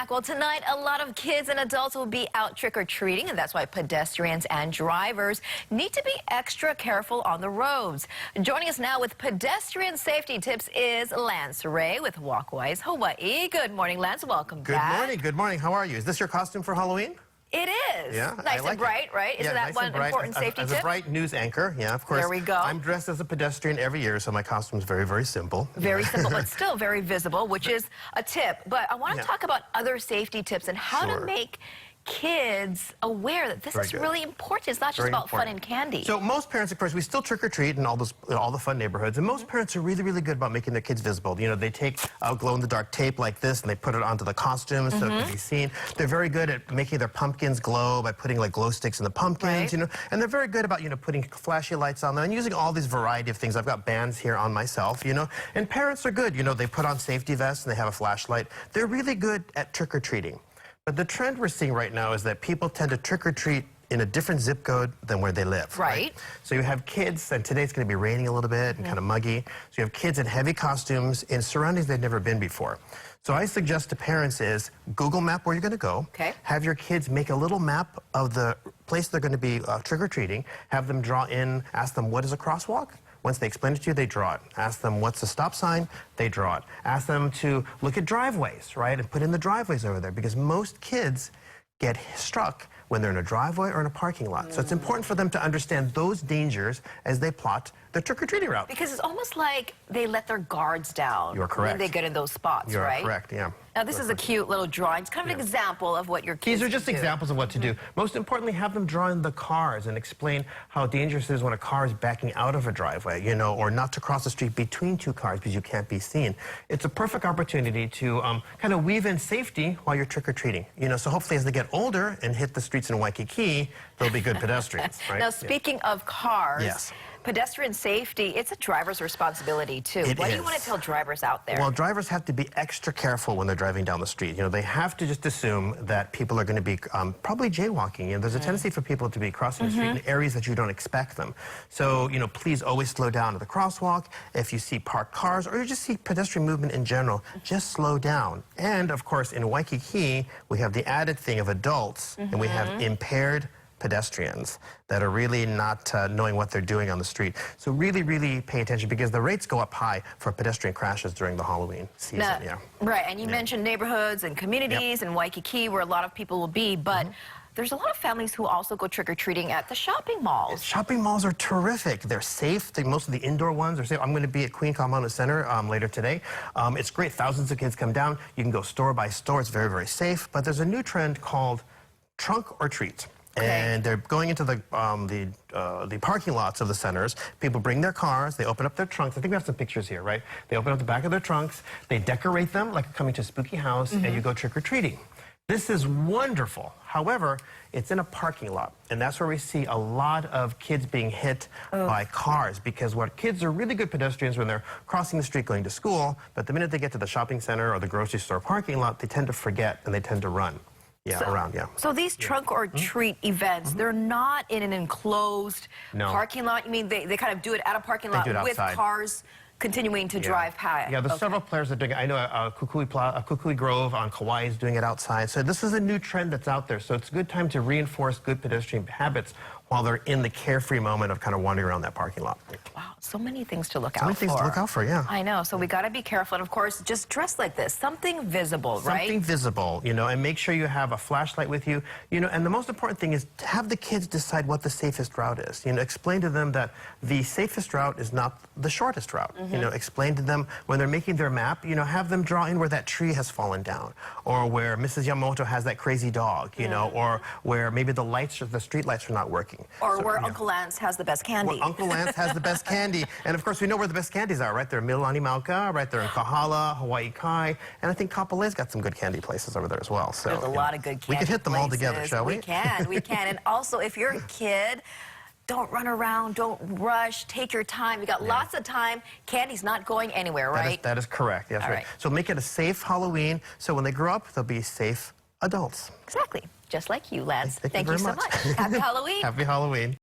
back. Well, tonight, a lot of kids and adults will be out trick-or-treating, and that's why pedestrians and drivers need to be extra careful on the roads. Joining us now with pedestrian safety tips is Lance Ray with Walkwise Hawaii. Good morning, Lance. Welcome back. Good morning. Good morning. How are you? Is this your costume for Halloween? It is. Yeah, nice and bright, right? Isn't that one important safety tip? As a bright news anchor, yeah, of course. There we go. I'm dressed as a pedestrian every year, so my costume's very, very simple. Very simple, but still very visible, which is a tip. But I want to talk about other safety tips and how to make kids aware that this is really important. It's not just about fun and candy. So most parents, of course, we still trick-or-treat in all the fun neighborhoods, and most parents are really, really good about making their kids visible. You know, they take glow-in-the-dark tape like this and they put it onto the costumes so it can be seen. They're very good at making their pumpkins glow by putting like glow sticks in the pumpkins, you know, and they're very good about, you know, putting flashy lights on them and using all these variety of things. I've got bands here on myself, you know, and parents are good. You know, they put on safety vests and they have a flashlight. They're really good at trick-or-treating. But the trend we're seeing right now is that people tend to trick-or-treat in a different zip code than where they live. Right. So you have kids, and today's going to be raining a little bit and kind of muggy. So you have kids in heavy costumes in surroundings they've never been before. So I suggest to parents is Google map where you're going to go. Okay. Have your kids make a little map of the place they're going to be trick-or-treating. Have them draw in, ask them what is a crosswalk. Once they explain it to you, they draw it. Ask them what's a stop sign, they draw it. Ask them to look at driveways, right, and put in the driveways over there, because most kids get struck when they're in a driveway or in a parking lot. So it's important for them to understand those dangers as they plot their trick-or-treating route. Because it's almost like they let their guards down. You're correct. When they get in those spots, right? You're correct, yeah. Now, this is a cute little drawing. It's kind of an example of what your kids These are just examples of what to do. Most importantly, have them draw in the cars and explain how dangerous it is when a car is backing out of a driveway, you know, or not to cross the street between two cars because you can't be seen. It's a perfect opportunity to kind of weave in safety while you're trick-or-treating. You know, so hopefully as they get older and hit the streets in Waikiki, they'll be good pedestrians, right? Now, speaking of cars, pedestrian safety, it's a driver's responsibility, too. What do you want to tell drivers out there? Well, drivers have to be extra careful when they're driving down the street. You know, they have to just assume that people are going to be probably jaywalking. You know, there's a tendency for people to be crossing the street in areas that you don't expect them. So, you know, please always slow down at the crosswalk. If you see parked cars or you just see pedestrian movement in general, just slow down. And, of course, in Waikiki, we have the added thing of adults, and we have impaired pedestrians that are really not knowing what they're doing on the street. So really, really pay attention because the rates go up high for pedestrian crashes during the Halloween season. Now, right, and you mentioned neighborhoods and communities in Waikiki where a lot of people will be, but there's a lot of families who also go trick-or-treating at the shopping malls. Shopping malls are terrific. They're safe. Most of the indoor ones are safe. I'm going to be at Queen Kaumana Center later today. It's great. Thousands of kids come down. You can go store by store. It's very, very safe. But there's a new trend called trunk or treat. And they're going into the parking lots of the centers. People bring their cars, they open up their trunks. I think we have some pictures here, right? They open up the back of their trunks, they decorate them like coming to a spooky house, and you go trick-or-treating. This is wonderful. However, it's in a parking lot, and that's where we see a lot of kids being hit by cars, because what kids are really good pedestrians when they're crossing the street going to school, but the minute they get to the shopping center or the grocery store parking lot, they tend to forget and they tend to run. So these trunk or treat events, they're not in an enclosed parking lot? You mean they kind of do it at a parking lot with cars continuing to drive past? Yeah, there's several players that are doing it. I know Kukui Grove on Kauai is doing it outside. So this is a new trend that's out there. So it's a good time to reinforce good pedestrian habits while they're in the carefree moment of kind of wandering around that parking lot. Wow, so many things to look out for. So many things to look out for, yeah. I know, so we got to be careful. And of course, just dress like this, something visible, right? Something visible, you know, and make sure you have a flashlight with you, you know, and the most important thing is to have the kids decide what the safest route is. You know, explain to them that the safest route is not the shortest route. You know, explain to them when they're making their map, you know, have them draw in where that tree has fallen down, or where Mrs. Yamamoto has that crazy dog, you know, or where maybe the lights, or the street lights are not working. Or where Uncle Lance has the best candy. Well, Uncle Lance has the best candy. And of course, we know where the best candies are, right? They're in Mililani Mauka, right there in Kahala, Hawaii Kai, and I think Kapolei's got some good candy places over there as well. So there's a lot of good candy We could hit them all together, shall we? We can, we can. And also, if you're a kid, don't run around, don't rush, take your time. You got lots of time. Candy's not going anywhere, right? That is correct, yes, right. So make it a safe Halloween, so when they grow up, they'll be safe adults. Exactly. Just like you, Lance. Thank you very so much. Happy Halloween. Happy Halloween.